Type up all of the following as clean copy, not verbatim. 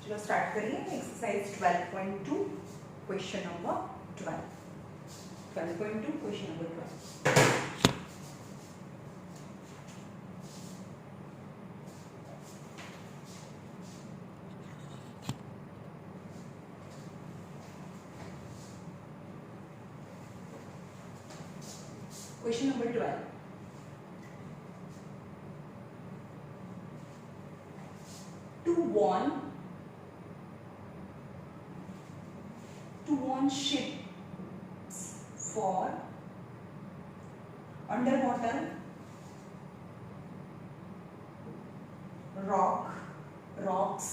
चलो स्टार्ट करिए exercise 12.2 question number 12 12.2 question number 12 question number 12 to warn ships for underwater rocks.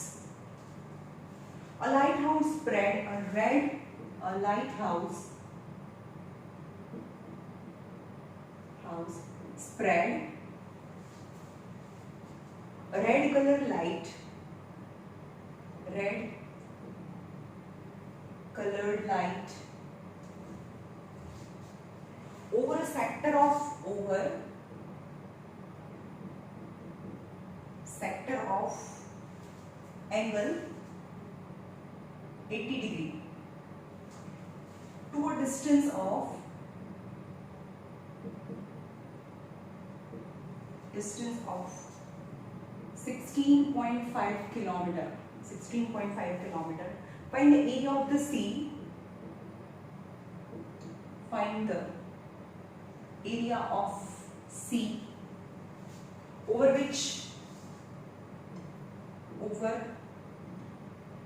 A lighthouse spread a red colored light over a sector of angle 80 degree to a distance of 16.5 kilometer. Find the area of the sea. Over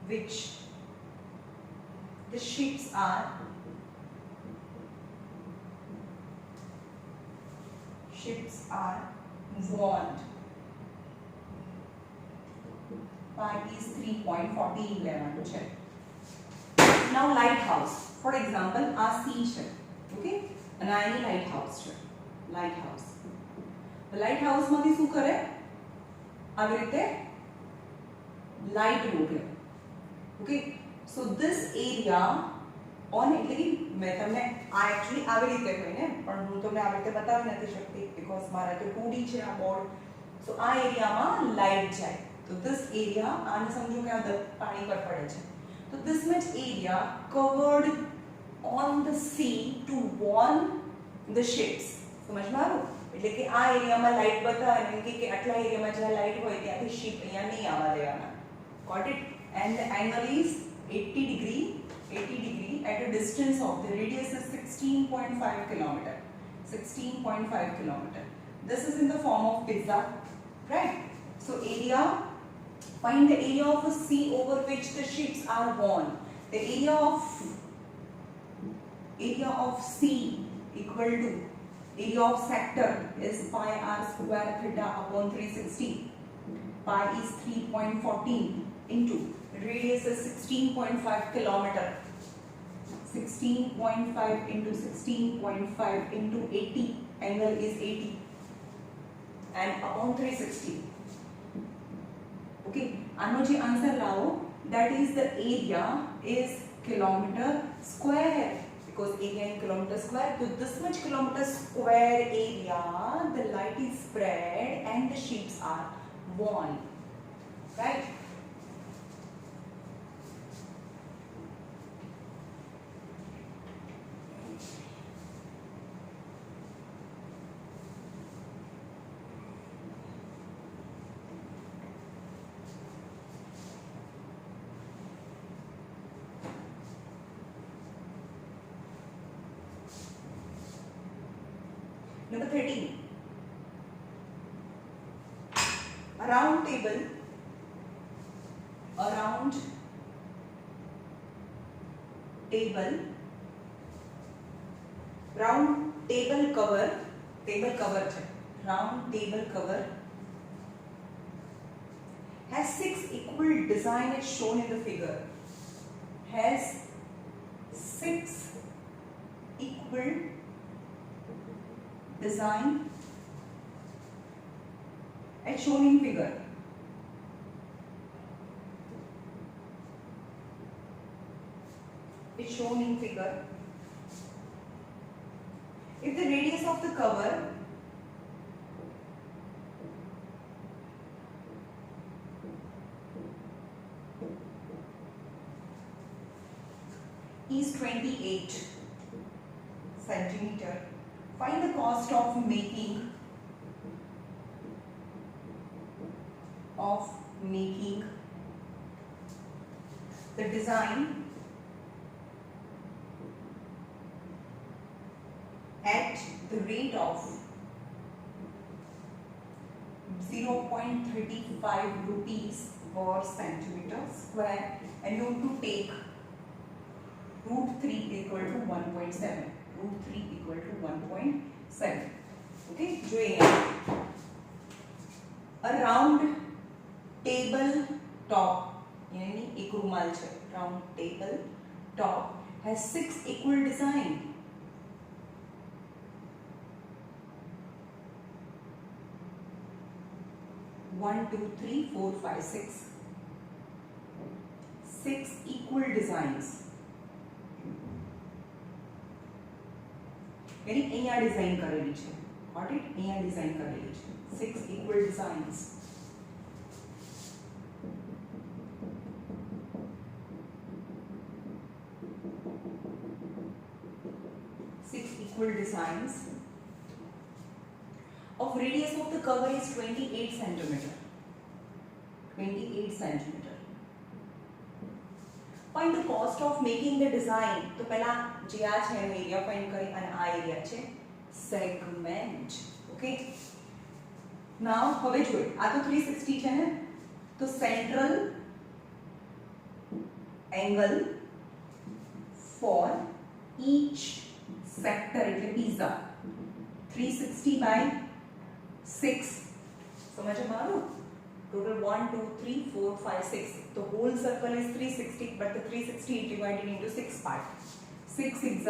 which the ships are warned. Pi is 3.1411. Now lighthouse. For example, આ sea છે. Okay? અને આ એની lighthouse છે. lighthouse માંથી શું કરે? આવી રીતે light મોકલે. Okay? So this area on એટલે કે મેં તમને આ actually આવી રીતે હોય ને પણ હું તમને આવી રીતે બતાવી નથી શકતી because મારા તો 2D છે આ બોર્ડ. So આ એરિયામાં લાઈટ જાય. So this area આને સમજો કે આ પાણી પર પડે છે. So this much area covered on the sea to warn the ships. સમજમાં આવ્યું? એટલે કે આ એરિયામાં લાઈટ બતાવે ને કે આટલા એરિયામાં જ્યાં લાઈટ હોય ત્યાંથી શિપ અહીંયા નહીં આવવા દેવાના. Got it? And the angle is 80 degree at a distance of the radius is 16.5 kilometer. This is in the form of pizza, right? So area, find the area of a sea over which the ships are warned. The area of sea equal to area of sector is pi r square theta upon 360. Pi is 3.14 into radius is 16.5 kilometer. 16.5 into 16.5 into 80, angle is 80 and upon 360. Okay, આનો જે answer લાવો that is the area is kilometer square because area in kilometer square. So this much kilometer square area the light is spread and the ships are warned, right? Number 13. A round table cover has 6 equal design as shown in the figure. Has 6 equal design as shown in figure. If the radius of the cover is 28 centimeter. Find the cost of making the design at the rate of 0.35 rupees per centimeter square, and you have to take root 3 equal to 1.7. Root 3 equal to 1.7. Okay, जो ये a round table top, यानी एक रुमाल है, round table top has 6 equal design. One, two, three, four, five, six. 6 equal designs. यानी અહીંયા design કરેલી છે. Got it? અહીંયા ડિઝાઇન કરેલી છે. 6 equal designs. Equal designs. Of radius of the cover is 28 centimeter. 28 centimeter. Find the cost of making the design. तो पहला जे आ છે એનો એરિયા ફાઇન્ડ કરી અને આ એરિયા છે સેગમેન્ટ. ઓકે, નાઉ હવે જોઈ આ તો 360 છે ને, તો central angle for each sector એટલે pizza 360 by 6. समझ में आ रहा? Total 1 2 3 4 5 6. The whole circle is 360, but the 360 is divided into 6 parts. 6 6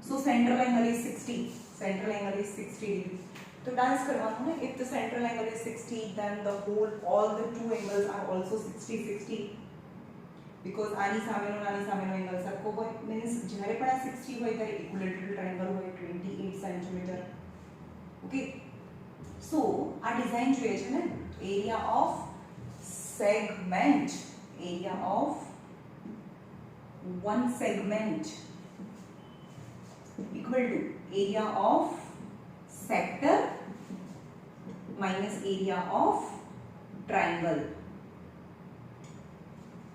so central angle is 60. Central angle is 60 degree. तो डांस करवाना है. If the central angle is 60, then the whole all the two angles are also 60 60. Because આની સામેનો angle સરખો હોય, means જ્યારે પણ આ 60 હોય ત્યારે ઇક્વિલેટરલ ટ્રાયેંગલ હોય 28 સેન્ટીમીટર. ઓકે, સો આ ડિઝાઇન જોઈએ છે ને, area of segment, area of one segment equal to area of sector minus area of triangle.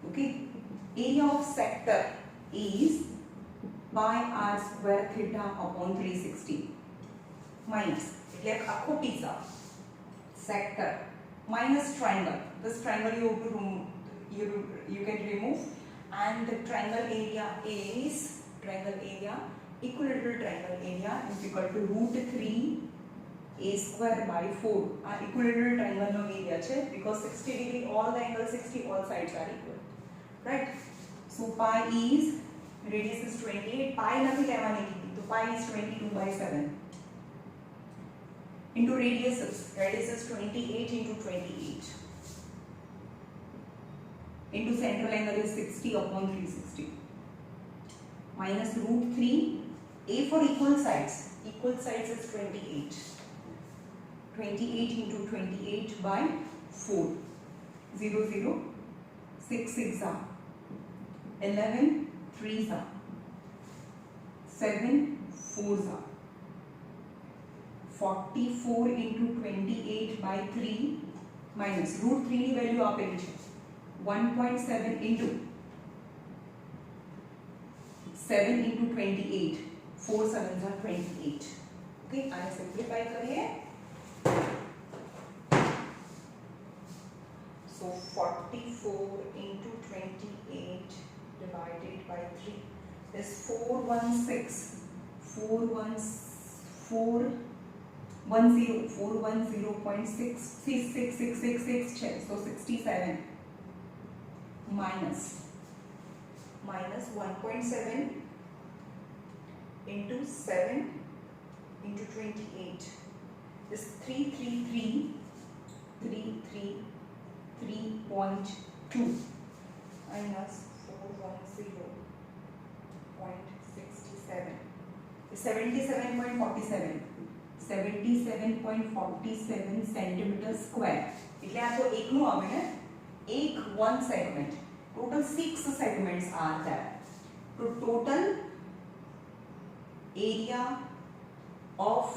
Okay, area of sector is pi r square theta upon 360 minus એટલે આખો pizza sector minus triangle. This triangle you have to you can remove, and the triangle area is equilateral triangle area is equal to root 3 a square by 4. Our equilateral triangle no area છે because 60 degree all the angles 60, all sides are equal, right? So pi is, radius is 28, pi નથી લેવાની કીધી, તો pi is 22 by 7 into radius is 28 into 28 into central angle is 60 upon 360 minus root 3 a for equal sides is 28 into 28 by 4 0 0 6 6 are 11 3s are 7 4s are 44 into 28 by 3 minus root 3 ની value આપેલી છે 1.7 into 7 into 28 4 7s are 28. Okay, આને simplify કરીએ. So 44 into 28 divided by 3 is 410.66666 છે, so 67 minus 1.7 into 7 into 28 is 333.2 minus 410.67 is 77.47 centimeter square. એટલે આ તો એકનું આવે ને, એક one segment. Total 6 segments are there. तो total area of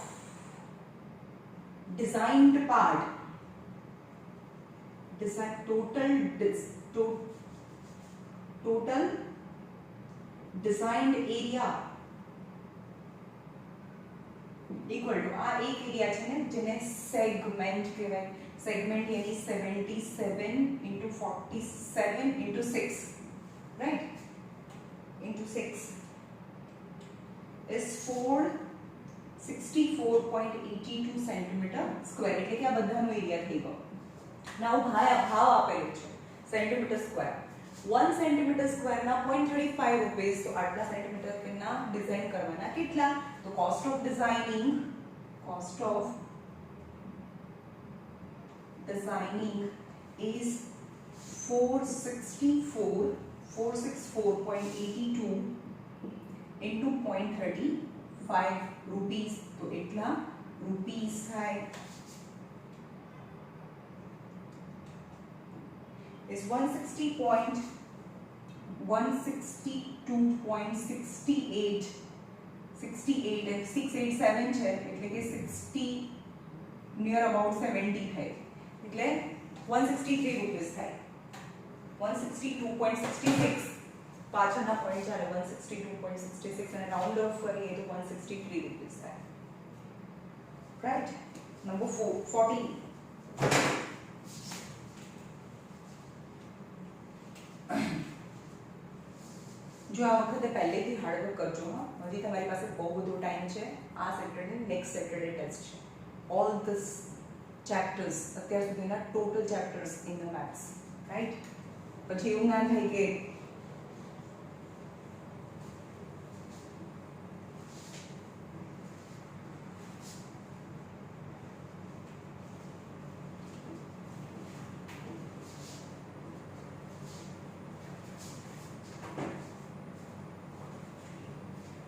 designed part, total designed area equal to आ एक एरिया છે ને જેને સેગમેન્ટ કહેવાય. સેગમેન્ટ यानी 77 into 47 into 6, right, into 6 is 464.82 centimeter square. એટલે કે આ બધાનો એરિયા થઈ ગયો. નાઉ ભાવ આપેલું છે સેન્ટીમીટર સ્ક્વેર. 1 સેન્ટીમીટર સ્ક્વેર ના 0.35 રૂપીસ. તો આટલા સેન્ટીમીટર ના ડિઝાઇન કરવાના કેટલા? તો cost of designing is 464.82 into 0.35 rupees. તો એટલા રૂપીસ થાય is 162.68 and 687 છે એટલે કે 60 નિયર અબાઉટ 70 થાય એટલે 163 રૂપીસ થાય. 162.66 પાછળના પોઈન્ટ ચાલે 162.66 અને રાઉન્ડ ઓફ કરીએ તો 163 રૂપીસ થાય. રાઈટ. નંબર 14. જો આ વખતે પહેલેથી હાર્ડવર્ક કરજો. હજી તમારી પાસે બહુ બધો ટાઈમ છે. આ સેટરડે નેક્સ્ટ સેટરડે ટેસ્ટ છે. ઓલ ધીસ ચેપ્ટર્સ, અત્યાર સુધીના total chapters in the maths, right. પછી એવું ના થાય કે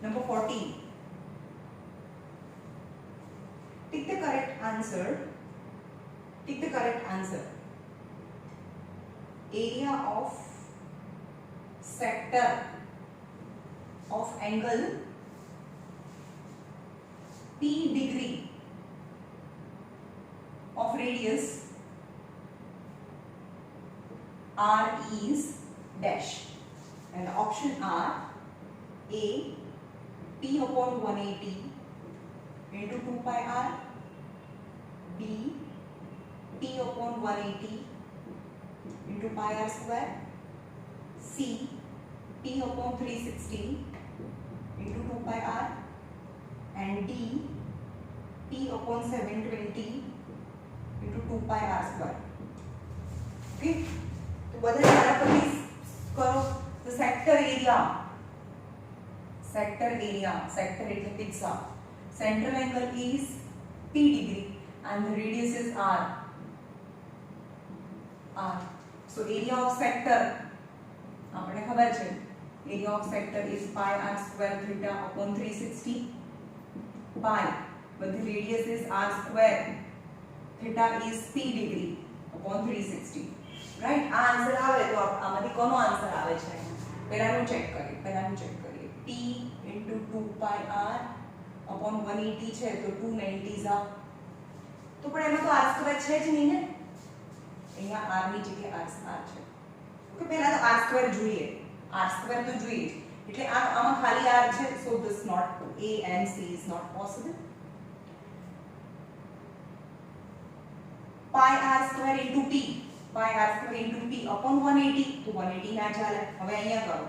Number 14. Tick the correct answer. Area of sector of angle P degree of radius R is dash. And the option are A P upon 180 into 2 pi r, B P upon 180 into pi r square, C P upon 360 into 2 pi r, and D P upon 720 into 2 pi r square. Okay, तो बदल सारा please करो. The sector area એટલે pizza. Central angle is P degree and the radius is R. So area of sector આપણે ખબર છે area of sector is pi r square theta upon 360 pi, but the radius is r square. Theta is P degree upon 360. Right? આ answer આવે તો આમાંથી કોનો answer આવે છે? પહેલાનું ચેક કરીએ. P into 2 pi r upon 180 છે તો 290s આ. તો પણ એમાં તો r સ્ક્વેર છે જ નહીં ને. અહીંયા r ની જગ્યાએ r છે. ઓકે, પહેલા તો r સ્ક્વેર જોઈએ. r સ્ક્વેર તો જોઈએ જ. એટલે આમાં ખાલી r છે. So this not A and C is not possible. pi r square into p upon 180 તો 180 ના ચાલે. હવે અહીંયા કરો,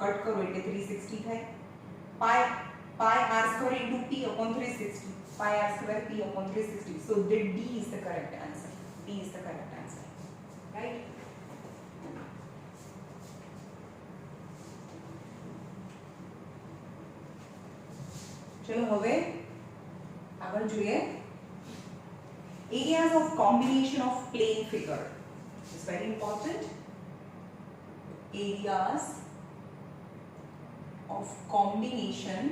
કટ કરો એટલે 360 થાય. pi r square into p upon 360, pi r square p upon 360. So the D is the correct answer. Right? ચલો હવે આગળ જોઈએ. Areas of combination of plane figure is very important. Areas of combination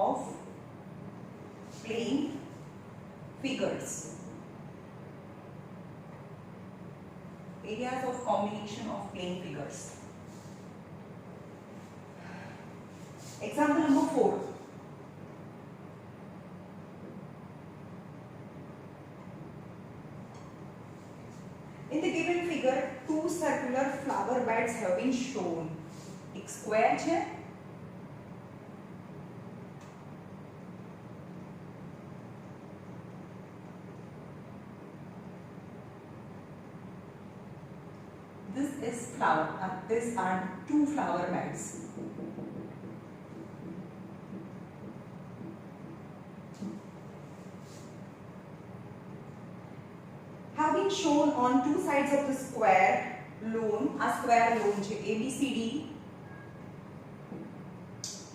of plane figures. Areas of combination of plane figures. Example number 4. In the given figure, two circular flower beds have been shown. एक square है, this is flower, these are two flower beds. Have been shown on two sides of the square loan. A square loan છે ABCD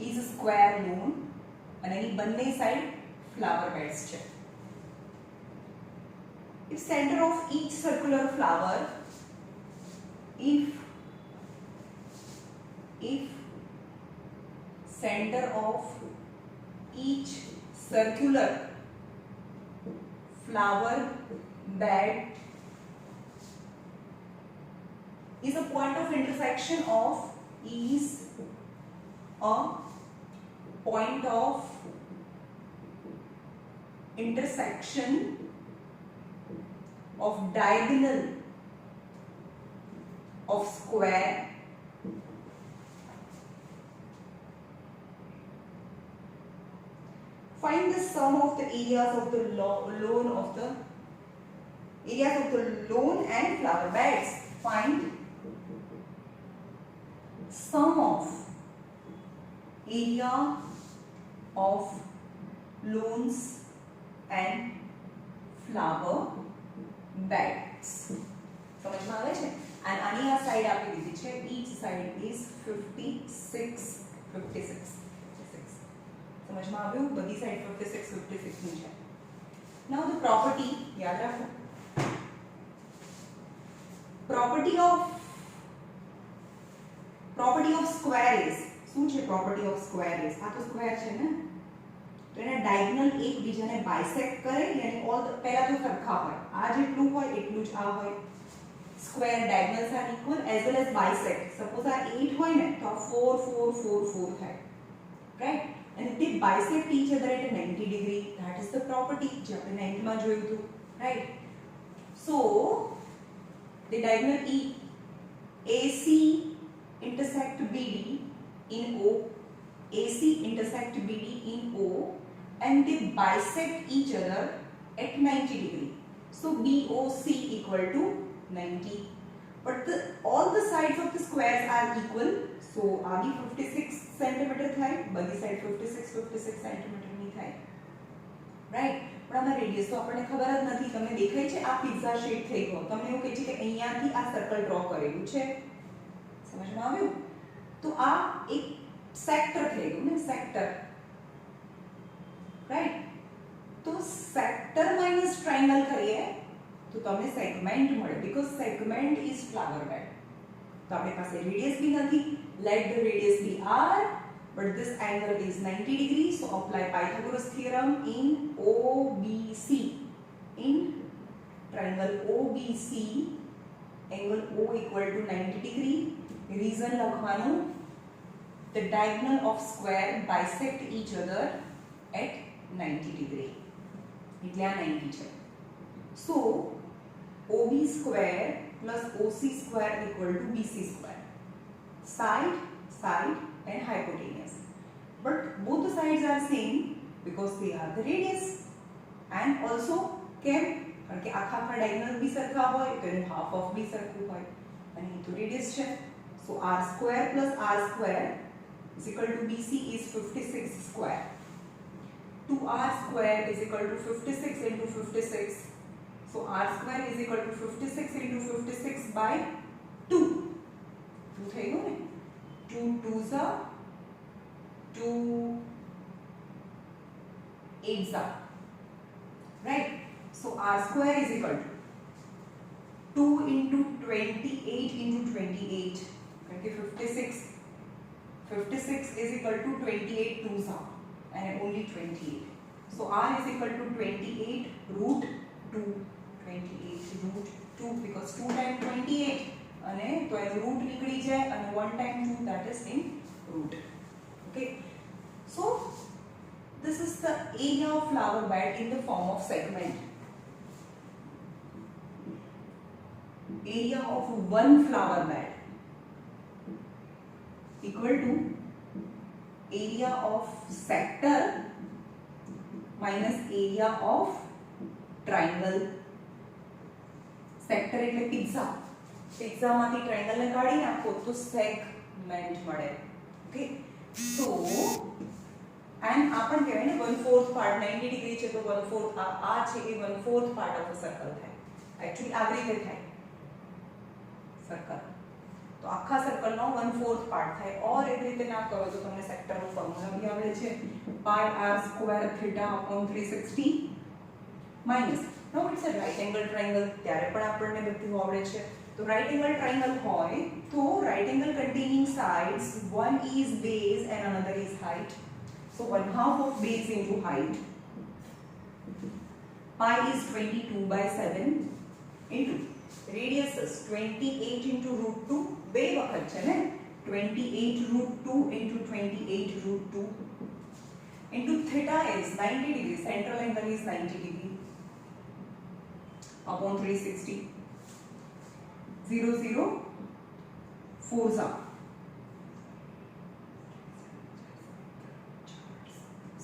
is a square loan અને એની બંને side flower beds છે. If center of each circular flower, if center of each circular flower bed is a point of intersection of diagonal of square find the sum of the areas of the loan and flower beds. Find sum of area of loans and flower beds. समझ में आवे छे? And आनी आ side आपी दीधी छे. Each side is 56. समझ में आव्યું? बधी साइड 56 ની છે. Now the property याद रखो. Property of square is શું છે? Property of square is આ તો square છે ને, તો એના diagonal એકબીજાને bisect કરે, યાની all પહેલા તો સરખા હોય, આ જેટલું હોય એટલું જ આ હોય. Square diagonals are equal as well as bisect. Suppose આ 8 હોય ને તો આ 4 4 4 4 થાય, right? And they bisect each other at a 90 degree. That is the property જે આપણે 9th માં જોયું હતું, right? So the diagonal AC intersect BD in O, AC intersect BD in O, and they bisect each other at 90 degree. So BOC equal to 90. But all the sides of the squares are equal. So આ બી 56 centimetre થાય, બધી side 56 centimetre ની થાય, right? પણ આમાં radius તો આપણને ખબર જ નથી. તમને દેખાય છે આ પિઝા શેપ થઈ ગયો, તમને એવું કહે છે કે અહીંયાથી આ સર્કલ ડ્રો કરેલું છે. સમજમાં આવ્યું? તો આ એક સેક્ટર થઈ ગયું ને, સેક્ટર, રાઈટ? તો સેક્ટર માઈનસ ટ્રાયંગલ કરીએ તો તમને સેગમેન્ટ મળે, because segment is flower bed. તો આપણી પાસે રેડિયસ બી નથી. Let the radius be r, but this angle is 90 degrees. So apply Pythagoras theorem in OBC. In triangle OBC, angle O equal to 90 degree. Reason લખવાનું, the diagonal of square bisect each other at 90 degree. એટલે આ 90 છે. So OB square plus OC square equal to BC square. Side and hypotenuse. But both the sides are same because they are the radius. And also કેમ? કારણ કે આખા diagonal બી સરખા હોય તો એનું half of બી સરખું હોય અને એ તો radius છે. So r square plus r square is equal to BC is 56 square. 2r square is equal to 56 into 56. So r square is equal to 56 into 56 by 2. 2 થઈ ગયું ને? 2 2s are 2 8s are, right? So r square is equal to 2 into 28 into 28. Okay, 56 is equal to 28 2s are and only 28. So r is equal to 28 root 2. 28 root 2 because 2 times 28 અને તો એનો route નીકળી જાય અને 1 times 2 that is in root. Okay, so this is the area of flower bed in the form of segment. Area of one flower bed equal to area of sector minus area of triangle. Sector એટલે pizza, પિઝામાંથી triangle ને કાઢી નાખો તો segment મળે. Okay, so and આ પણ કહેવાય ને 1/4 પાર્ટ 90 ડિગ્રી છે તો 1/4 આ છે એ 1/4 પાર્ટ ઓફ અ સર્કલ થાય. એકચ્યુઅલી આવી રીતે થાય સર્કલ, તો આખા સર્કલનો 1/4 પાર્ટ થાય. ઓર એવી રીતે ના કરો તો તમને સેક્ટરનું ફોર્મ્યુલા બી આવડે છે, pi r square theta upon 360 minus નો it's a right angle triangle, ત્યારે પણ આપણને બધું આવડે છે. તો રાઈટ એંગલ ટ્રાયંગલ હોય તો right angle containing sides, one is base and another is height. So 1/2 of base into height. Pi is 22/7 into radius is 28 into root 2, બે વખત છે ને, 28 root 2 into 28 root 2 into theta is 90 degree, central angle is 90 degree upon 360. 0 0 4 za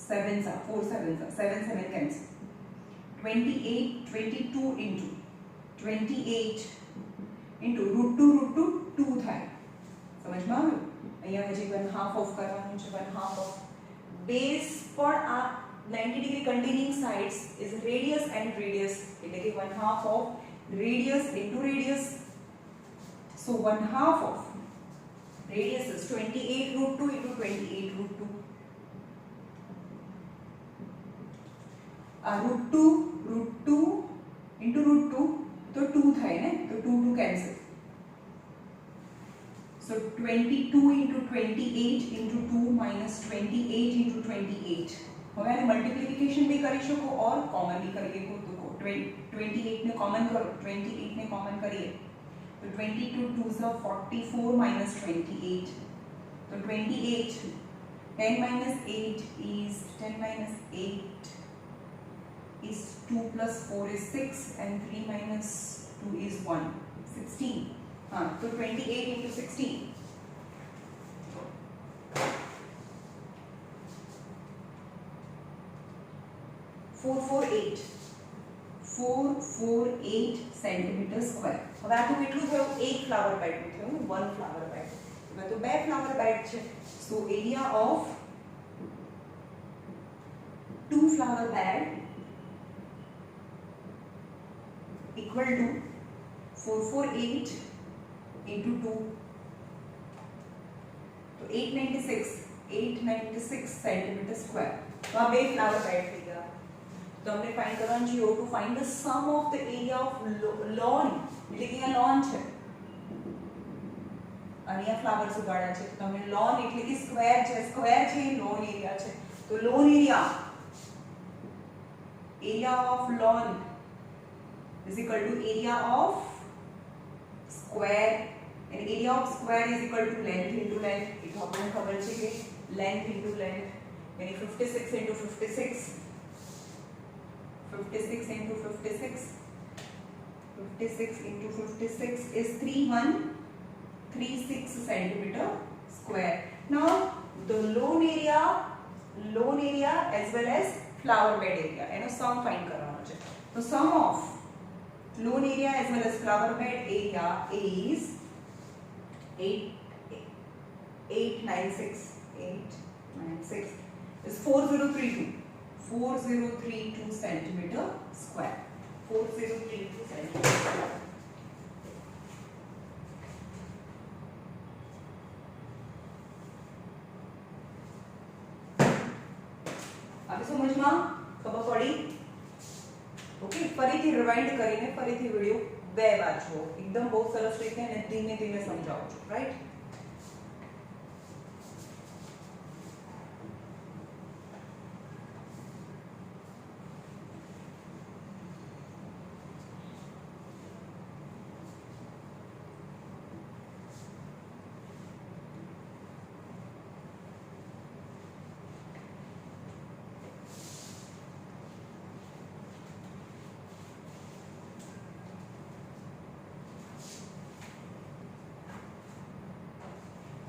7 za 4 7 za 7 7 cancel. 28 22 into 28 into root 2 2 થાય. સમજમાં આવ્યું? અહીંયા હજી 1/2 of કરવાનું છે. 1/2 ઓફ બેઝ પણ આ 90 degree containing sides is radius and radius, એટલે કે 1/2 of radius into radius. So 1/2 of radius is 28 root 2 into 28 root 2. Root 2 into root 2 तो 2 થાય ને, તો 2 2 cancel. So 22 into 28 into 2 minus 28 into 28. હવે આને મલ્ટીપ્લિકેશન બી કરી શકો ઓર કોમન બી કરી શકો. તો 28 ને કોમન કરો, 28 ને કોમન કરીએ તો 22 2s are 44 minus 28. So 28, 10 minus 8 is 10 minus 8 is 2 plus 4 is 6 and 3 minus 2 is 1, 16. So 28 into 16. 448 centimeter square. હવે આ તો કેટલું થયું? એક ફ્લાવર બેડનું થયું, વન ફ્લાવર બેડ. હવે તો બે ફ્લાવર બેડ છે. So area of two flower bed equal to 448 into 2, तो 896 centimeter square. तो अब एक फ्लावर बेड થઈ ગયા. તો हमने फाइंड કરવાનું છે to find the sum of the area of lawn, એટલે કે અહીંયા lawn છે અને અહીંયા ફ્લાવર્સ ઉગાડ્યા છે. તો તમને lawn એટલે કે સ્ક્વેર છે, સ્ક્વેર છે lawn એરિયા છે. તો lawn area of lawn is equal to area of square, and area of square is equal to length into length. it આપણને ખબર છે કે length into length, यानी 56 into 56 into 56 is 3136 centimeter square. Now the lawn area as well as flower bed area એનો sum find કરવાનો છે. તો sum of lawn area as well as flower bed area is 896 is 4032 centimeter square. 4032 centimeter square. હવે સમજમાં ખબર પડી? Okay, ફરીથી rewind કરીને ફરીથી વિડિયો બે વાર જુઓ. એકદમ બહુ સરસ રીતે અને ધીમે ધીમે સમજાવું છું, right?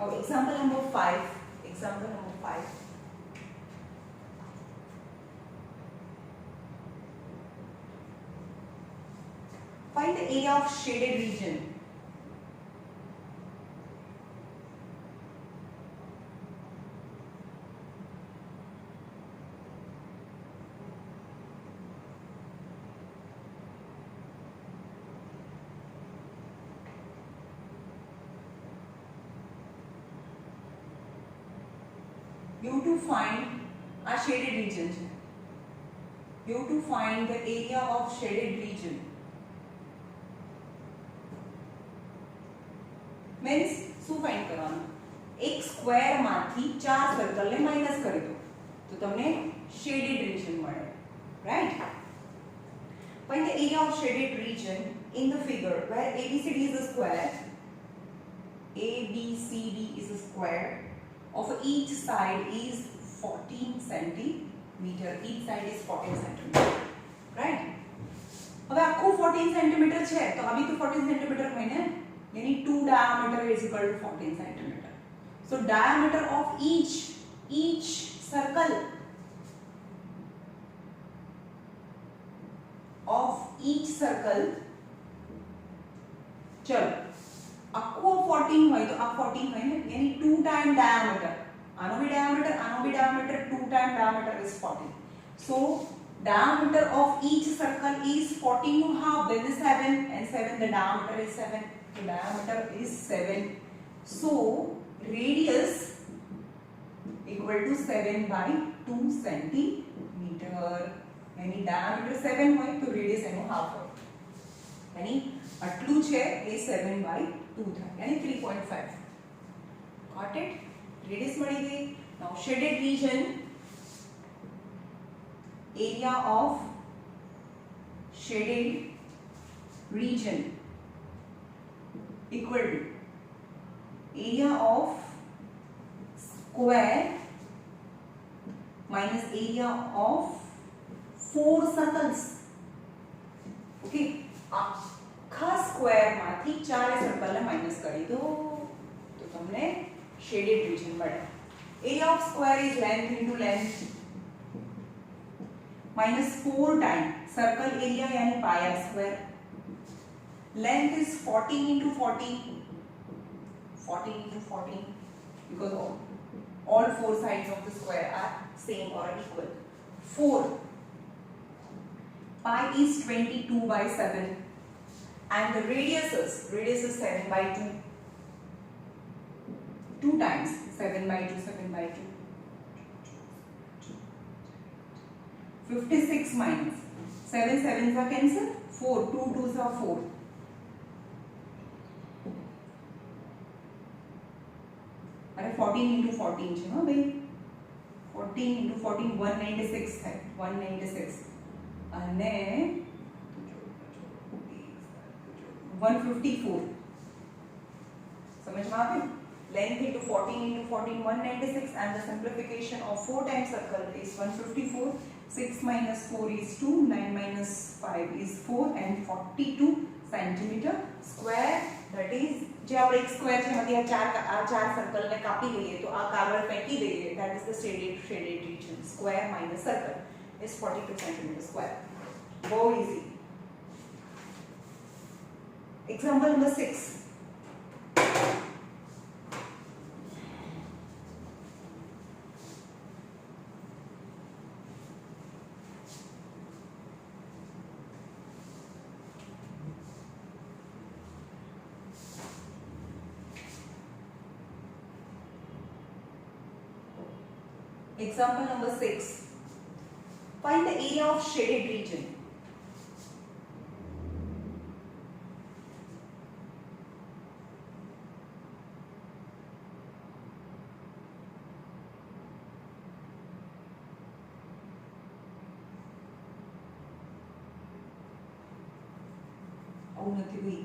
Now example number 5. Example number 5. Find the area of shaded region. You to find a shaded region. You to find the area of shaded region. Means શું ફાઇન્ડ કરવાનું? એક સ્ક્વેર માંથી ચાર સર્કલ ને માઈનસ કરી દો તો તમને શેડેડ રીજન મળે, right? Find the area of shaded region in the figure where ABCD is a square. ABCD is a square of each side is 14 centimeter. Each side is 14 centimeter, right? હવે આખું 14 centimetre છે તો આ બી તો 14 centimetre હોય ને, यानी 2 diameter is equal to 14 centimeter. So diameter of each circle चलो આખો 14 હોય તો આ 14 હોય ને, यानी 2 times diameter. આનો બી diameter 2 times diameter is 14. So diameter of each circle is 14 to half, then is 7, and 7 the diameter is 7. The diameter is 7. So radius equal to 7 by 2 centimeter. यानी diameter 7 હોય તો radius એનો half હોય, यानी આટલું છે એ 7 by 2 થાય, यानी 3.5. Got it? Radius મળી ગઈ. Now shaded region, area of shaded region equal to area of square minus area of 4 circles. Okay, આખા સ્ક્વેર માંથી ચારે સર્કલ ને માઈનસ કરી દો તો તમને શેડેડ રીજન મળે. Area of square is length into length minus 4 times circle area यानी pi r square. Length is 14 into 14 because all 4 sides of the square are same or equal. 4 pi is 22 by 7 and the radius is 7 by 2. 2 times 7 by 2. 56 minus 7 sevens are cancel, 4 2 2s are 4. अरे 14 into 14 છે હો ભાઈ, 14 into 14 196 થાય, 196 અને 154. समझ में आ गई? Length into 14 into 14 196 and the simplification of 4 times circle is 154. 6 minus 4 is 2, 9 minus 5 is 4 and 42 centimeter square. That is જે આપણે એક સ્ક્વેર છે એમાંથી આ ચાર સર્કલ ને કાપી લઈએ તો આ કાર્બન ફેંકી દઈએ, that is the shaded region. Square minus circle is 42 centimeter square. Very easy. Example number 6. Example number 6. Find the area of shaded region. આવું નથી ભાઈ.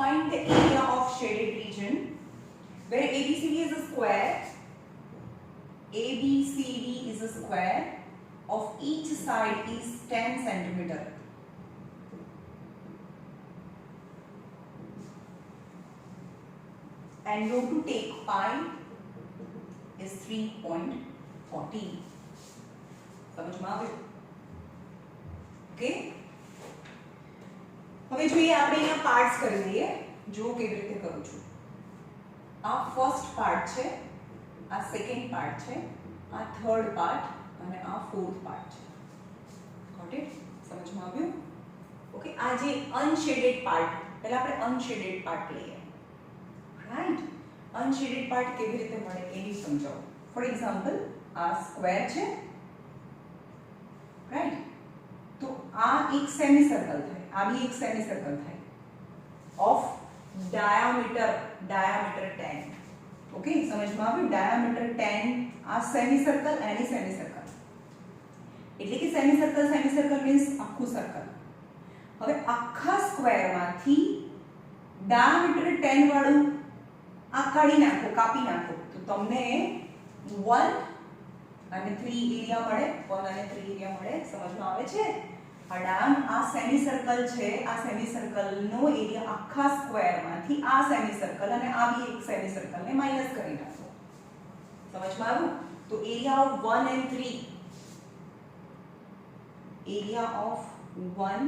find the area of shaded region where ABCD is a square. ABCD is a square of each side is 10 centimeter. And you have to take pi is 3.40. સમજમાં આવ્યું? Okay, હવે જોઈએ આપણે અહીંયા parts કરી દઈએ. જો કેવી રીતે કરું છું. આ ફર્સ્ટ પાર્ટ છે, આ સેકન્ડ પાર્ટ છે, આ થર્ડ પાર્ટ અને આ ફોર્થ પાર્ટ છે. Got it? સમજમાં આવ્યું? ઓકે, આ જે અનશેડેડ પાર્ટ, પહેલા આપણે અનશેડેડ પાર્ટ લઈએ. રાઈટ, અનશેડેડ પાર્ટ કેવી રીતે મળે એ બી સમજાવું. ફોર એક્ઝામ્પલ, આ સ્ક્વેર છે, રાઈટ, તો આ એક સેમી સર્કલ થાય, આ બી એક સેમી સર્કલ થાય ઓફ ડાયામીટર 10. ઓકે, સમજમાં આવ્યું? ડાયામીટર 10, આ સેમી સર્કલ એની સેમી સર્કલ, એટલે કે સેમી સર્કલ મીન્સ આખું સર્કલ. હવે આખા સ્ક્વેરમાંથી ડાયામીટર 10 વાળું આ કાઢી નાખો, કાપી નાખો, તો તમને 1 અને 3 એરિયા મળે. 1 અને 3 એરિયા મળે. સમજમાં આવે છે? આ સેમી સર્કલ છે, આ સેમી સર્કલનો એરિયા આખા સ્ક્વેરમાંથી આ સેમી સર્કલ અને આ બી એક સેમી સર્કલને માઈનસ કરી નાખો. સમજમાં આવ્યું? તો area of 1 and 3, area of 1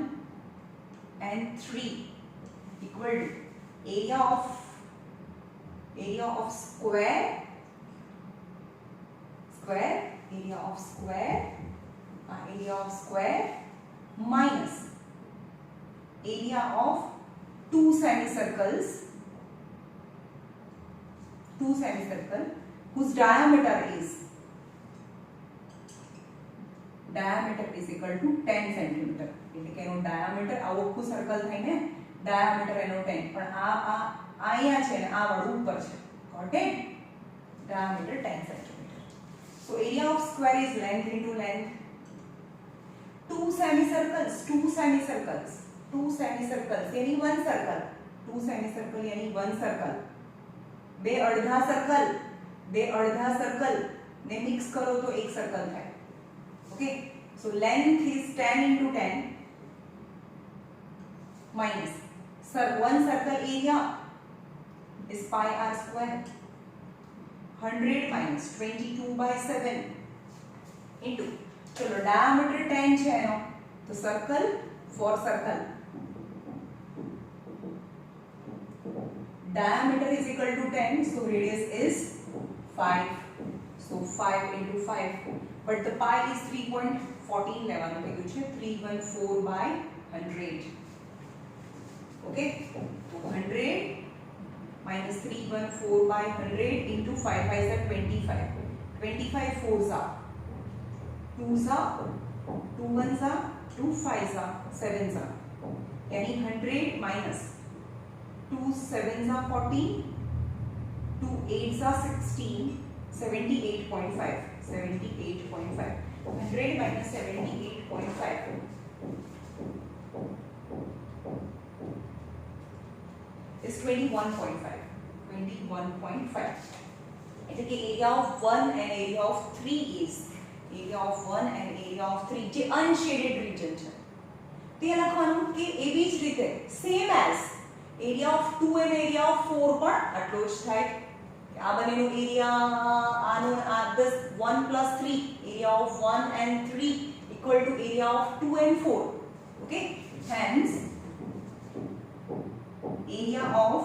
and 3 equal to area of square, area of square minus area of two semicircles whose diameter is equal to 10 centimeter. એટલે કે એનો ડાયામીટર આવો આખું સર્કલ થઈને ડાયામીટર એનો 10, પણ આ અહીંયા છે ને આ વાળું ઉપર છે. Got it? Diameter 10 centimeter. So area of square is length into length. Two semicircles यानी one circle. Two semicircle यानी one circle. બે અડધા સર્કલ ને મિક્સ કરો તો એક સર્કલ થાય. Okay, so length is 10 into 10 minus one circle area is pi r square. 100 minus 22/7 into, चलो diameter 10 છે એનો, તો circle for circle diameter is equal to 10, so radius is 5, so 5 into 5, but the pi is 3.14 લેવાનું થઈ ગયું છે. 314/100. okay, so 100 minus 314/100 into 5 5 is 25. 25 4s are 2s are 2 1s are 2 5s are 7s are, यानी 100 minus 2 7s are 40, 2 8s are 16, 78.5. 100 minus 78.5 is 21.5. એટલે કે area of 1 and area of 3 is જે unshaded region છે તે લખવાનું કે એવી જ રીતે same as area of 2 and area of 4 પણ આટલો જ થાય. આ બંનેનો એરિયા આનો this 1 plus 3, area of 1 and 3 equal to area of 2 and 4. okay, hence area of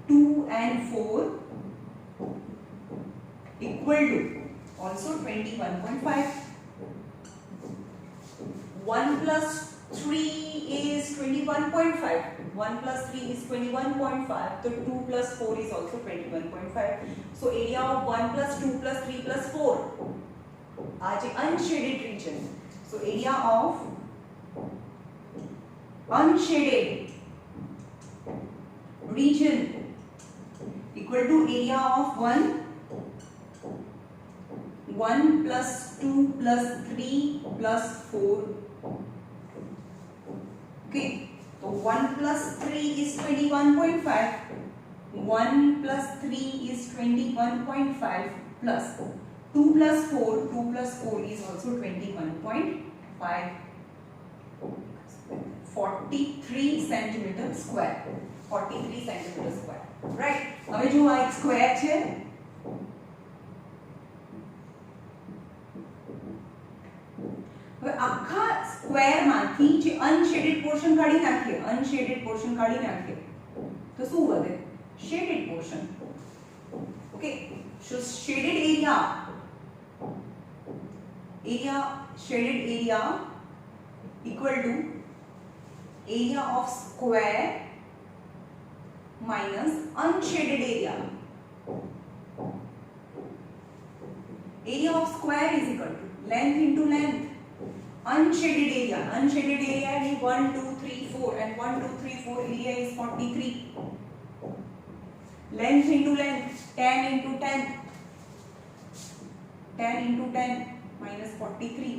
2 and 4 equal to also 21.5. 1 plus 3 is 21.5. 1 plus 3 is 21.5. So 2 plus 4 is also 21.5. So area of 1 plus 2 plus 3 plus 4 are the unshaded region. So area of unshaded region equal to area of 1 plus 2 plus 3 plus 4. okay, तो 1 plus 3 is 21.5. 1 plus 3 is 21.5 plus 2 plus 4. 2 plus 4 is also 21.5. 43 centimeter square. 43 centimeter square. Right. હવે જો આ એક square છે. હવે આખા square માંથી જે અનશેડેડ પોર્શન કાઢી નાખીએ, અનશેડેડ પોર્શન કાઢી નાખીએ તો શું વધે? Shaded portion. Okay, so shaded area shaded area equal to area of square minus unshaded area. Area of square is equal to length into length. Unshaded area is 1, 2, 3, 4 and 1, 2, 3, 4 area is 43. Length into length, 10 into 10. 10 into 10 minus 43.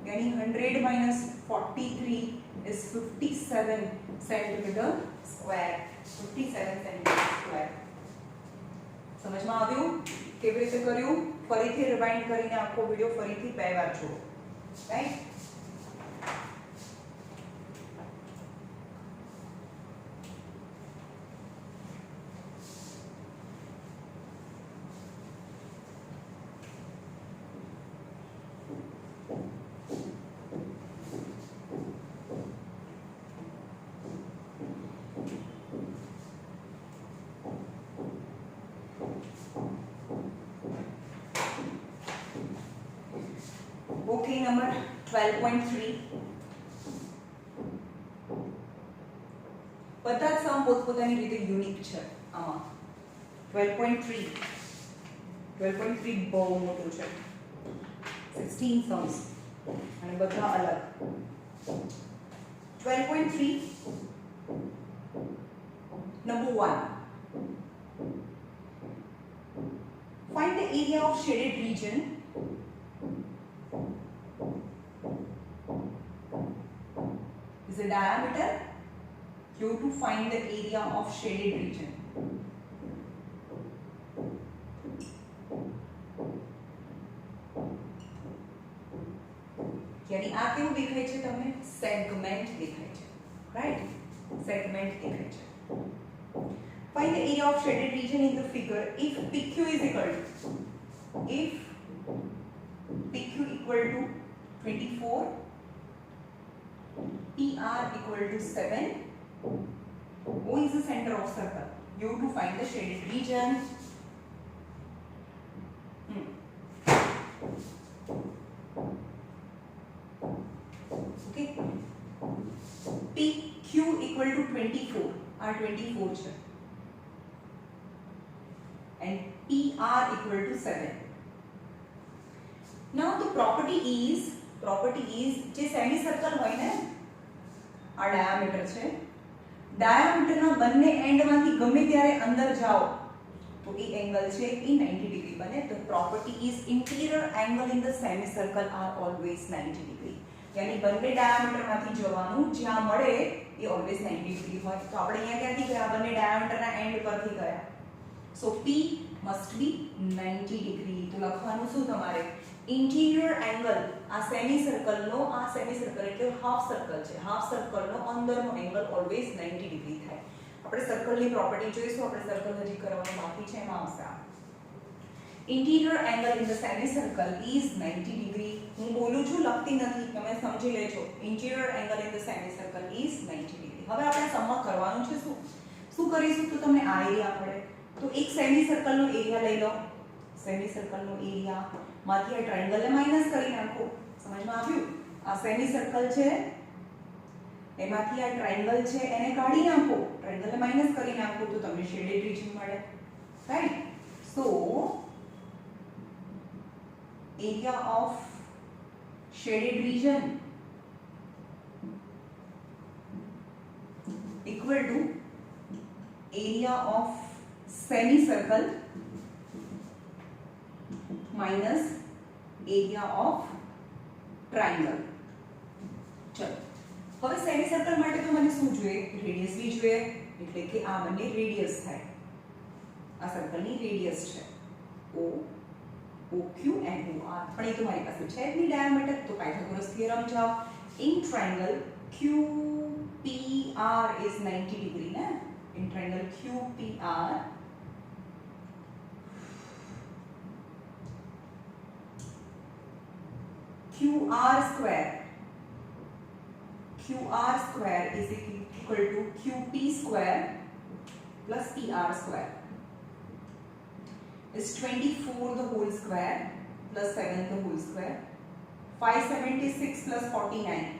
यानी 100 minus 43 is 57 centimeter square. 57 centimeter square. સમજમાં આવ્યું? કેવી રીતે કર્યું? ફરીથી rewind કરીને આખો video ફરીથી બે વાર જુઓ. રાઈટ? Okay, number 12.3. બધા સમ પોતપોતાની રીતે યુનિક છે આમાં. 12.3 બહુ મોટું છે. 16 sums અને બધા અલગ. 12.3 number 1. Find the area of shaded region is the diameter. You have to find the area of shaded region. यानी आ केवुं देखाय छे तमने? सेगमेंट देखाय छे. राइट? सेगमेंट देखाय छे. Find the area of shaded region in the figure if PQ is equal to 24, PR equal to 7, O is the center of circle. You have to find the shaded region. Okay. PQ equal to 24. R24 છે. And PR equal to 7. Now the property is જે semi circle હોય ને આ diameter છે, ડાયામીટરના બંને એન્ડમાંથી ગમે ત્યારે અંદર જાઓ તો એ એંગલ છે એ 90 ડિગ્રી બને. તો property is interior angle in the semi circle are always 90 degree. यानी બંને ડાયામીટરમાંથી જવાનું જ્યાં મળે એ ઓલવેઝ 90 ડિગ્રી હોય. તો આપણે અહીંયા ક્યાંથી ગયા? બંને ડાયામીટરના એન્ડ પરથી ગયા. So P must be 90 degree. તો લખવાનું શું તમારે? ઇન્ટિરિયર એંગલ આ સેમી સર્કલનો એટલે હાફ સર્કલ છે. હાફ સર્કલનો અંદરનો એંગલ ઓલવેઝ 90 ડિગ્રી થાય. આપણે સર્કલની પ્રોપર્ટી જોઈશું. આપણે સર્કલ હજી કરવાનું બાકી છે, એમાં આવશે. Interior angle in the semi circle is 90 degree. હું બોલું છું, લખતી નથી, તમે સમજી લેજો. Interior angle in the semi circle is 90 degree. હવે આપણે સમમાં કરવાનું છે શું કરીશું? તો તમને આ એરિયા પડે. તો એક સેમી સર્કલનો એરિયા લઈ લો. સેમી સર્કલનો એરિયા માંથી આ ટ્રાયેંગલને માઈનસ કરી નાખો. સમજમાં આવ્યું? આ સેમી સર્કલ છે એમાંથી આ ટ્રાયેંગલ છે એને કાઢી નાખો. ટ્રાયેંગલને માઈનસ કરી નાખો તો તમને શેડેડ રીજન મળે. Right? So area of shaded region equal to area of semicircle minus area of triangle. चलो હવે સેમી સર્કલ માટે તો મને શું જોઈએ? રેડિયસ બી જોઈએ, એટલે કે આ બંને રેડિયસ થાય. આ સર્કલની રેડિયસ છે O, OQ and OR. પણ એ તો મારી પાસે છે જ નહીં ડાયામીટર, તો પાયથાગોરસ થિયરમ જાઓ. In triangle QPR is 90 degree ना. In triangle QPR QR square is equal to QP square plus PR square is 24 the whole square plus 7 the whole square. 576 plus 49.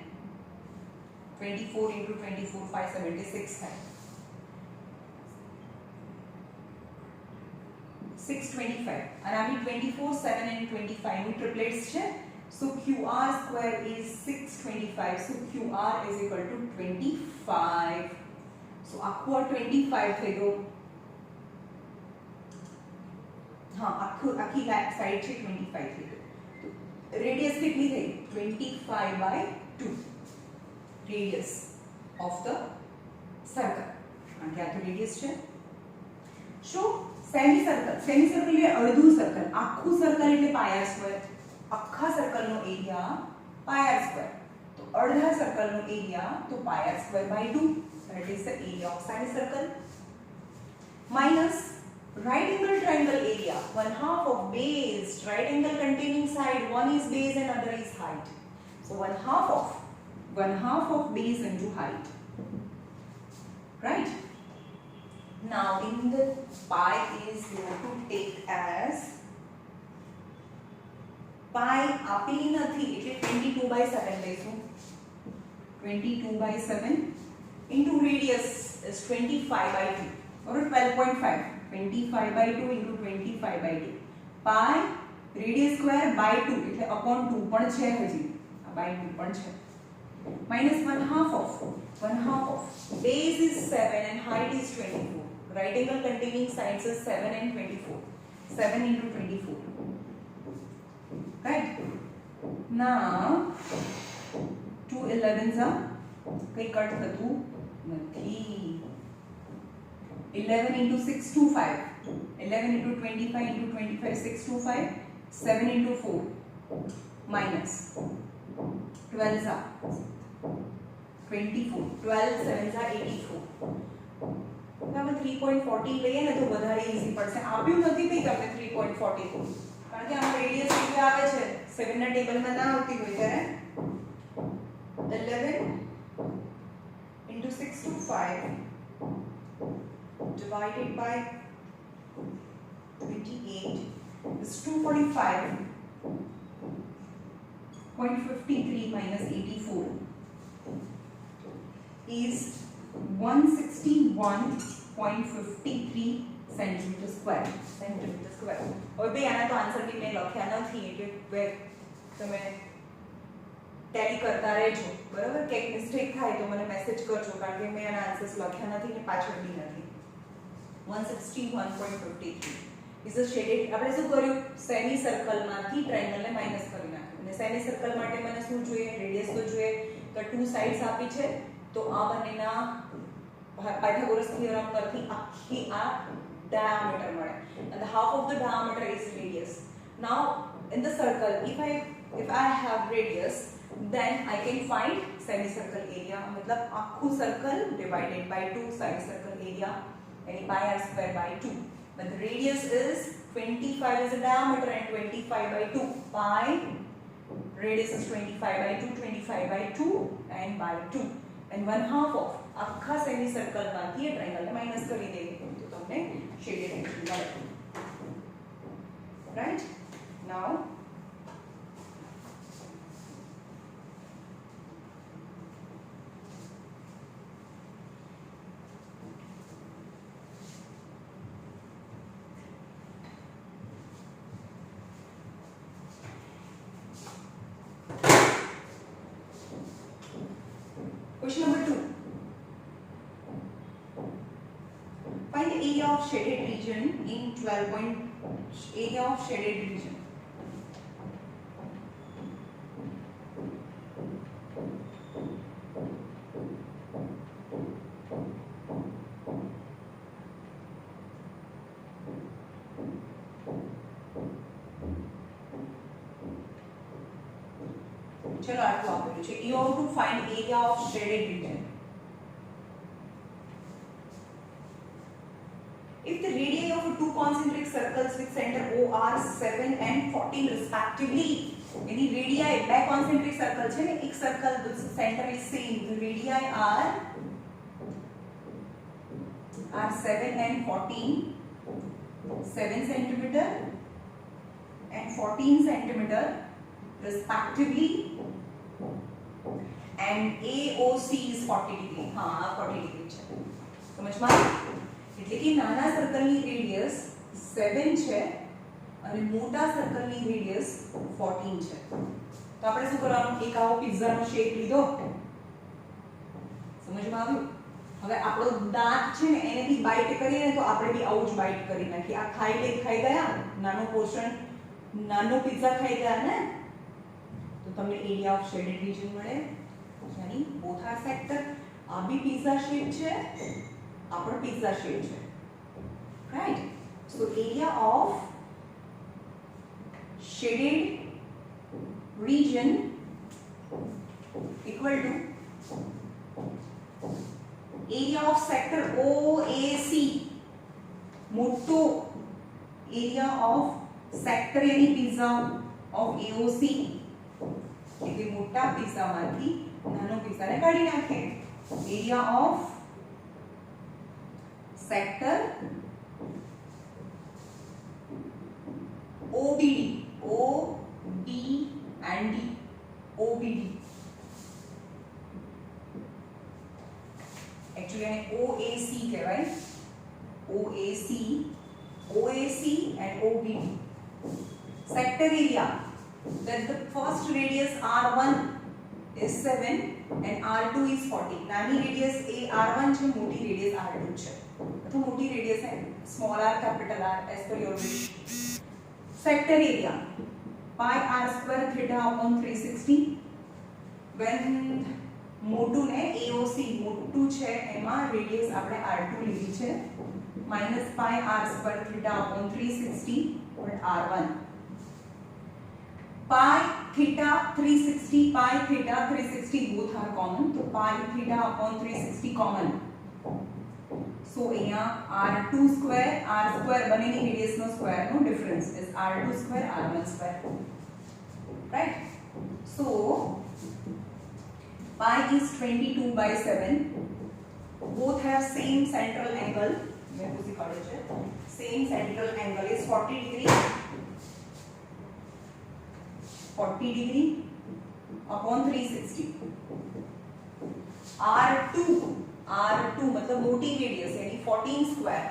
24 into 24, 576 है. 625. And I mean 24, 7 and 25 નું triplets છે. So QR square is 625. So QR is equal to 25. So આખું 25 થઈ ગયું. हाँ आखी side છે 25 થઈ ગયું. रेडियस कितनी थी? 25/2 रेडियस ऑफ द सर्कल. કારણ કે આ તો રેડિયસ છે. શું સેમી સર્કલ એટલે અડધું સર્કલ. આખું સર્કલ એટલે પાયર સ્ક્વેર. આખા સર્કલનો એરિયા પાયર સ્ક્વેર. તો અડધા સર્કલનો એરિયા તો pi r square by 2. That is the area of semicircle. Minus right angle triangle area, 1/2 of base. Right angle containing side, one is base and other is height. So 1/2 of base into height. Right? Now in the pi is going to take as pi આપેલી નથી એટલે 22/7 લઈશું. 22/7 into radius is 25/2 or 12.5. 25/2 into 25/2 pi radius square by 2 એટલે upon 2 પણ છે હજી આ by 2 પણ છે minus 1/2 of base is 7 and height is 24. Right angle containing sides is 7 and 24. 7 into 24. Right? Now 2 11s are કઈ કટ થતું નથી. 11 into 6 25. 11 into 25 into 25 625. 7 into 4 minus 12 are 24. 12 7s are 84. તમે 3.40 લઈએ ને તો વધારે ઈઝી પડશે. આપ્યું નથી ભઈ તમને 3.40 કારણ કે આમાં રેડિયસ કેટલી આવે છે 7 ના ટેબલમાં ના આવતી હોય ત્યારે 11 into 625 divided by 28 is 245.53 minus 84 is 161.53 centimeter square. હવે બે આના તો આન્સર બી મેં લખ્યા નથી એટલે તમે ટેલી કરતા રહેજો બરાબર. કંઈક મિસ્ટેક થાય તો મને મેસેજ કરજો કારણ કે મેં આના આન્સર્સ લખ્યા નથી ને પાછળ બી નથી. 161.53 is a shaded. આપણે શું કર્યું સેમી સર્કલમાંથી ટ્રાયેંગલને માઈનસ કરી નાખ્યું અને સેમી સર્કલ માટે મને શું જોઈએ રેડિયસ તો જોઈએ તો ટુ સાઇડ્સ આપી છે તો આ બંનેના પાયથાગોરસ થિયરમ પરથી આખી આ diameter મળે and the half of the diameter is radius. Now in the circle if I have radius then I can find semicircle area मतलब आखू circle divided by 2 semicircle area यानी pi r square by 2 but the radius is 25 is the diameter and 25/2 pi radius is 25/2 25/2 and by 2 and 1/2 of આખા semicircle માંથી એ triangle ને minus કરી દેવું તો તમને shaded region મળે. Right? Now question number 2. Find the area of shaded region in 12 area of shaded region. ચલો આટલું આપેલું છે. You have to find area of shaded region. If the radii of two concentric circles with center O are 7 and 14 respectively, any radii by concentric circle છે ને, એક circle with center is same, the radii are 7 and 14, 7 centimeter and 14 centimeter respectively, and AOC is 40 degree. हाँ 40 degree છે. समझ में એટલે કે નાના સર્કલની રેડિયસ 7 છે અને મોટા સર્કલની રેડિયસ 14 છે. તો આપણે શું કરવાનું, એક આવો પિઝાનો શેપ લીધો, સમજમાં આવ્યું? હવે આપણો દાંત છે ને એનેથી બાઇટ કરીએ ને તો આપણે બી આવું જ બાઇટ કરી નાખીએ. આ ખાઈ ગયા, નાનો પોર્શન, નાનો પિઝા ખાઈ ગયા ને, તો તમને એરિયા ઓફ શેડેડ રીજન મળે. यानी both are sector. આ બી પિઝા શેપ છે, આ પણ પિઝા શેપ છે, right? So area of shaded region equal to area of sector OAC, मोटो area of sector यानी पिज्जा of AOC, એટલે મોટા પિઝામાંથી નાનો પિઝાને કાઢી નાખે. Area of sector OBD, O B and D, OBD. Actually यानी OAC कहेवाय, OAC, OAC and OBD. Sector area, that the first radius R1 is 7 and R2 is 40. नानी रेडियस R1 છે, મોટી રેડિયસ R2 છે. तो मोटी रेडियस है, small r capital R as per your wish. Sector area pi r square theta upon 360. when મોટું ને AOC મોટું છે એમાં રેડિયસ આપણે R2 લીધી છે, minus pi r square theta upon 360 or R1. pi theta 360, pi theta 360 both are common, so pi theta upon 360 common. So અહીંયા R2 square બનેની રેડિયસ નો સ્ક્વેર નો difference is R2 square R1 square, right? So pi is 22/7. both have same central angle. मैं कुछ दिखाड़े છે. same central angle is 40 degree upon 360. R2 मतलब मोटी radius यानी 14 स्क्वायर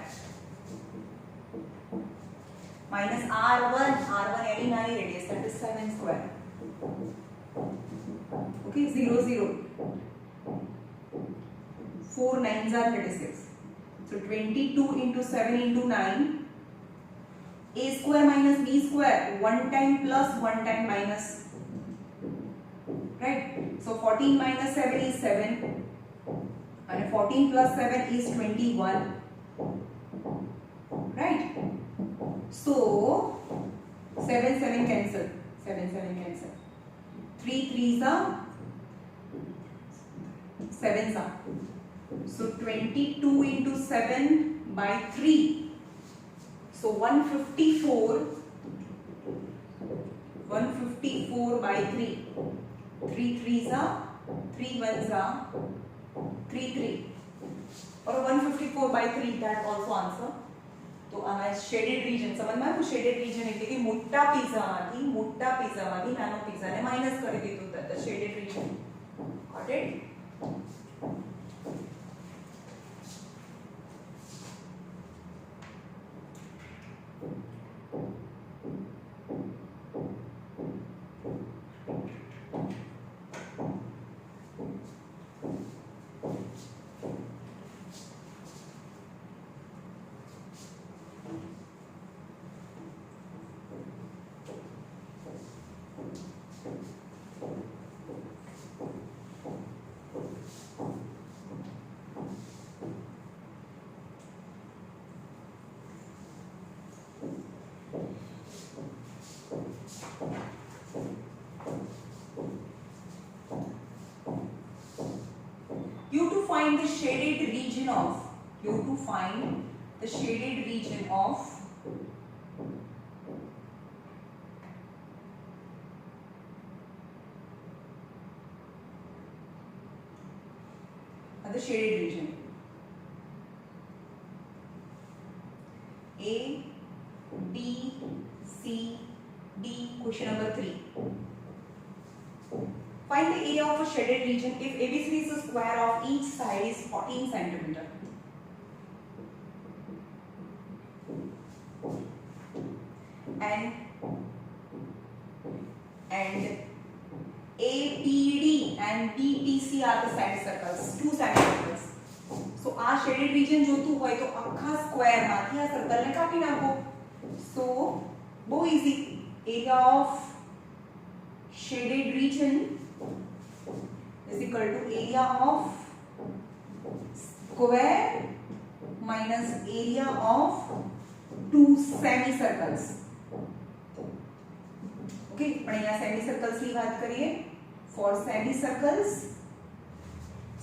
माइनस R1 यानी नानी radius that is 7 square. Okay 0 0 4 9s are 36. so 22 into 7 into 9, a square minus b square, one time plus one time minus, right? so 14 minus 7 is 7 and 14 plus 7 is 21, right? so 7 cancel, 3 3s are 7s are, so 22 into 7 by 3, so 154 by 3, 3 3s are 3 1s are 3 3 or 154 by 3, that also answer. तो आना shaded region समझ में आयो. Shaded region એટલે કે મોટા પિઝામાંથી નાનો પિઝાને માઈનસ કરી દીધું તો shaded region. Got it? find the shaded region of, you have to find the shaded region of the shaded region. A, B, C, D. Question number 3. Find the area of a shaded region if ABCD is a square of each side is 14 centimeter. And APD and BTC are the semicircles, two semicircles. So આ shaded region જોતું હોય તો આખા square માંથી આ circle ને કાપી નાખો. So બહુ easy. Area of shaded region is equal to area of square minus area of two semicircles. Okay, પણ અહીંયા semicircles ની વાત કરીએ. For semicircles,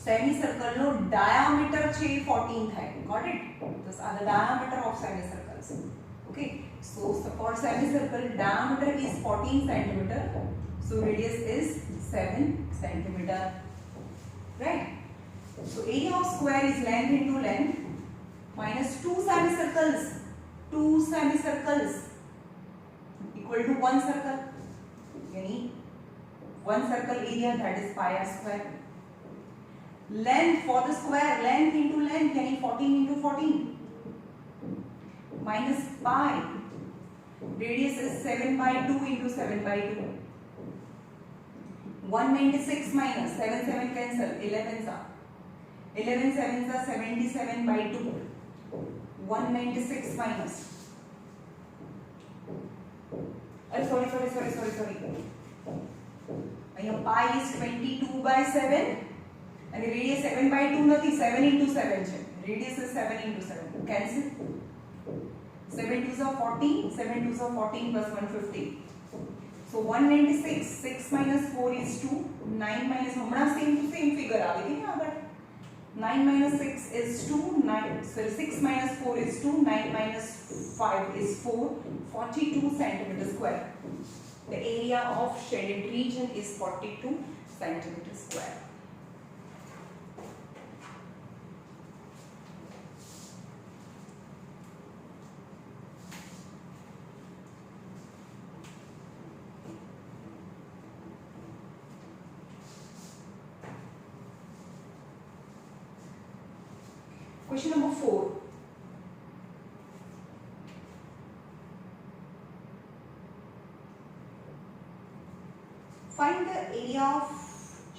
semicircle no diameter છે 14 થાય. Got it? This are the diameter of semicircles. Okay, so for semicircle diameter is 14 centimeter. So radius is 7 centimeter. Right? So area of square is length into length minus two semicircles. Two semicircles equal to one circle. Yani one circle area, that is pi r square. Length for the square, length into length, yani 14 into 14 minus pi. Radius is 7 by 2 into 7 by 2. 196 minus 7 7 cancel, 11 are 11 7s are 77 by 2. 196 minus, sorry. અહીંયા pi is 22 by 7 અને radius 7 by 2 નથી, 7 into 7 છે. Radius is 7 into 7. Cancel. 7 2s are 14, 7 2s are 14 plus 150. So 196, 6 minus 4 is 2, 9 minus, હમણાં same to same figure આવી હતી ને આગળ. 9 minus 6 is 2, 6 minus 4 is 2, 9 minus 5 is 4, 42 centimeter square. The area of shaded region is 42 centimeter square. Question number 4. Find the area of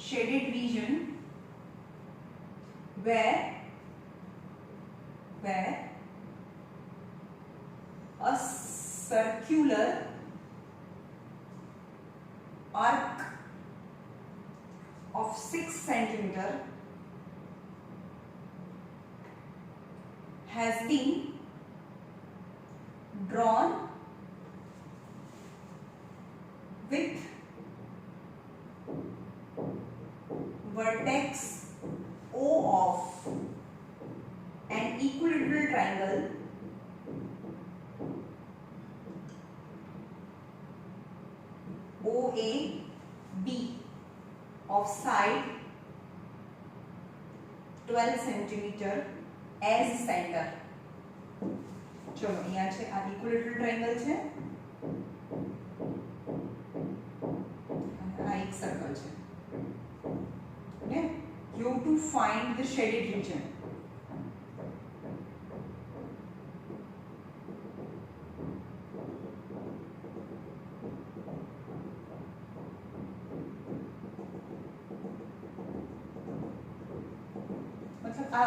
shaded region where a circular arc of 6 centimeter has been drawn with vertex O of an equilateral triangle OAB of side 12 centimeter as center. ચલો અહીંયા છે આ equilateral triangle છે અને આ એક circle છે. Okay, you have to find the shaded region. मतलब આ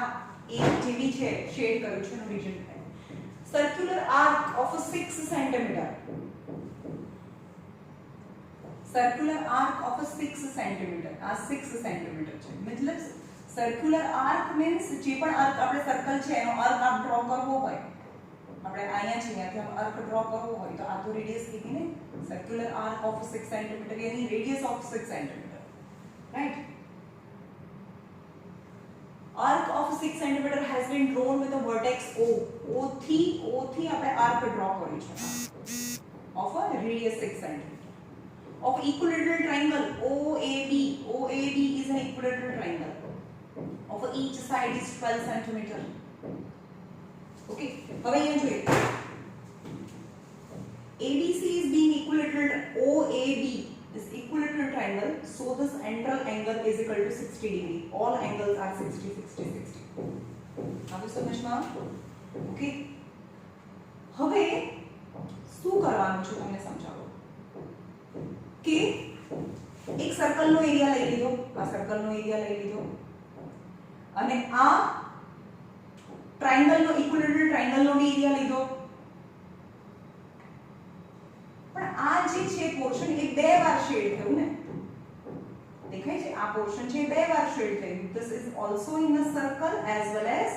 એક જેવી છે શેડ કર્યું છે નો region થાય. Circular arc of a 6 centimeter. Circular arc of a 6 centimeter. આ 6 centimeter છે. मतलब circular arc means જે પણ arc આપણે circle છે એનો arc આપ ડ્રો કરવો હોય, આપણે અહીંયા છે ત્યાંથી આપ arc ડ્રો કરવો હોય તો આ તો રેડિયસ કીધી ને, circular arc of 6 centimeter यानी radius of 6 centimeter, right? arc of 6 cm has been drawn with a vertex O. O થી આપણે arc draw કર્યું છે of a radius 6 cm of equilateral triangle OAB. OAB is an equilateral triangle of each side is 12 cm. Okay, હવે અહીંયા જોઈએ ABC is being equilateral. OAB is equilateral triangle, so this antral angle is equal to 60 degree. All angles are 60 60 60. હવે સમજમાં? Okay, હવે શું કરવાનું છે તમને સમજાવો કે એક સર્કલનો એરિયા લઈ લીધો, આ સર્કલનો એરિયા લઈ લીધો અને આ ટ્રાયંગલનો ઇક્વિલેટરલ ટ્રાયંગલનો બી એરિયા લીધો. પણ આ જે છે પોર્શન એ બે વાર શેડ થયું ને, દેખાય છે આ પોર્શન છે બે વાર શેડ થયું. This is also in a circle as well as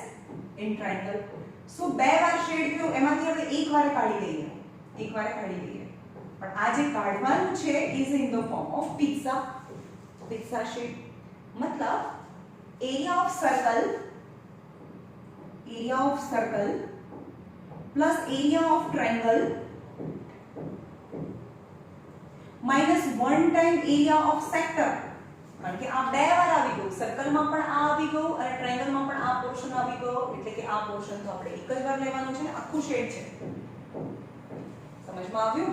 in triangle. So બે વાર શેડ થયું એમાંથી આપણે એક વાર કાઢી દઈએ, એક વાર કાઢી દઈએ. પણ આ જે કાઢવાનું છે is in the form of pizza, pizza shape. मतलब area of circle plus area of triangle minus 1 time area of sector. કારણ કે આ બે વાર આવી ગયું, સર્કલમાં પણ આ આવી ગયું અને ટ્રાયંગલમાં પણ આ પોર્શન આવી ગયો, એટલે કે આ પોર્શન તો આપણે એક જ વાર લેવાનું છે ને, આખું શેડ છે. સમજમાં આવ્યું?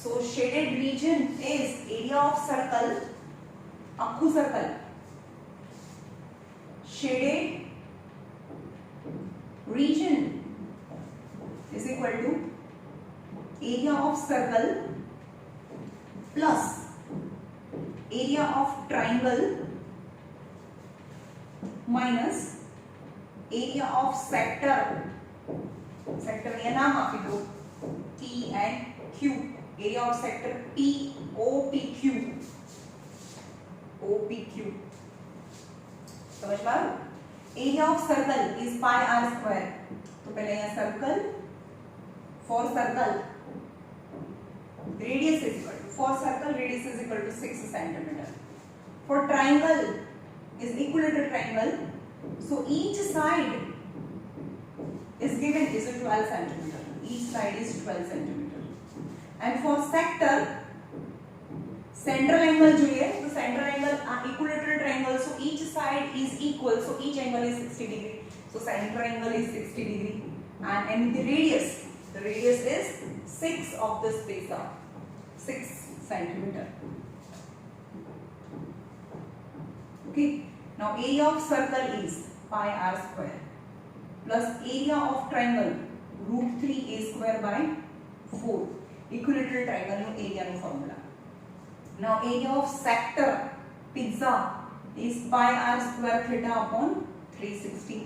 So shaded region is area of circle, આખું circle. Shaded region is equal to area of circle plus area of triangle minus area of sector. Sector का नाम आपी दो P and Q. Area of sector P OPQ. OPQ. समझ में आया? Area of circle is pi r square. तो पहले यहाँ circle, for circle radius is equal to, for circle radius is equal to 6 cm. For triangle is equilateral triangle, so each side is given is 12 cm. Each side is 12 cm. And for sector, central angle જોઈએ તો central angle equilateral triangle, so each side is equal, so each angle is 60 degree. So central angle is 60 degree, and the radius is 6 of this pizza, 6 centimeter. Okay, now area of circle is pi r square plus area of triangle √3 a square by 4. Equilateral triangle no area no formula. Now area of sector pizza is pi r square theta upon 360.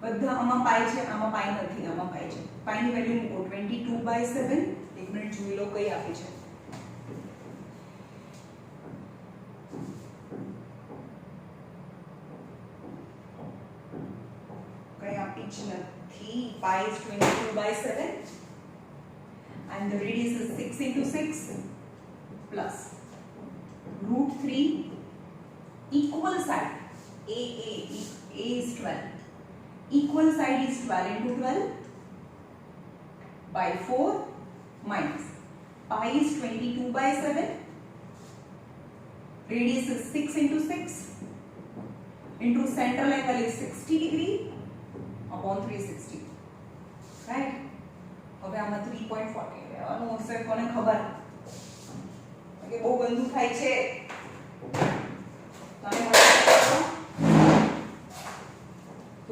બધા આમાં પાઈ છે, આમાં પાઈ નથી, આમાં પાઈ છે. પાઈની value મૂકો 22/7. એક minute જોઈ લો કઈ આપી છે. કઈ આપી જ નથી. pi is 22/7 and the radius is 6 into 6 plus √3 equal side a is 12, equal side is 12 into 12 by 4 minus pi is 22/7, radius is 6 into 6 into central angle is 60 degree upon 360, right? હવે આમાં 3.40 લેવાનું હશે, કોને ખબર કે બહુ ગંદુ થાય છે. તમે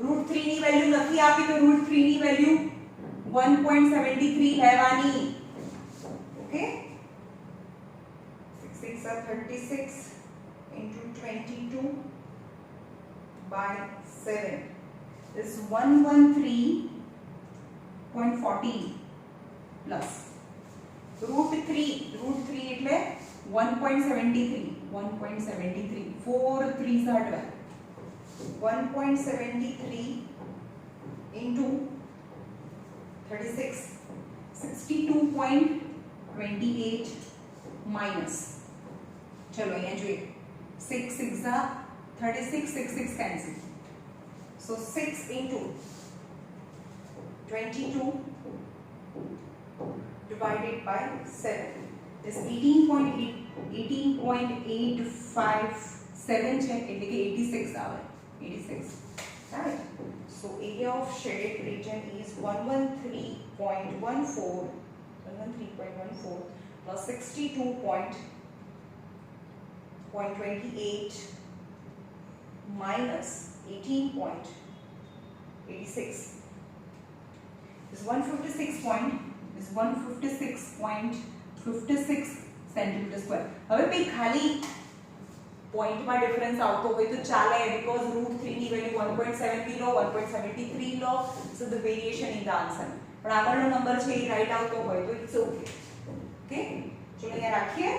√3 ની વેલ્યુ નથી આપી તો √3 ની વેલ્યુ 1.73 લેવાની. Okay, 6 6 are 36 into 22/7 is 113.40 plus √3 એટલે 1.73 4 3s are 12, 1.73 into 36 62.28 minus, चलो यहाँ જોઈએ 6 6 are 36, 6, 6 cancel. So 6 into 22 divided by 7 is 18.857 છે એટલે કે 86 આવે 86 right. So area of shaded region is 113.14 plus 62.28 minus 18.86 is 156.56 centimetre square. હવે ભાઈ ખાલી પોઈન્ટમાં ડિફરન્સ આવતો હોય તો ચાલે because √3 ની વેલ્યુ 1.70 લો 1.73 લો so the variation in the answer. પણ આગળનો નંબર છે એ રાઈટ આવતો હોય તો ઇટ્સ ઓકે. ઓકે ચલો અહીંયા રાખીએ.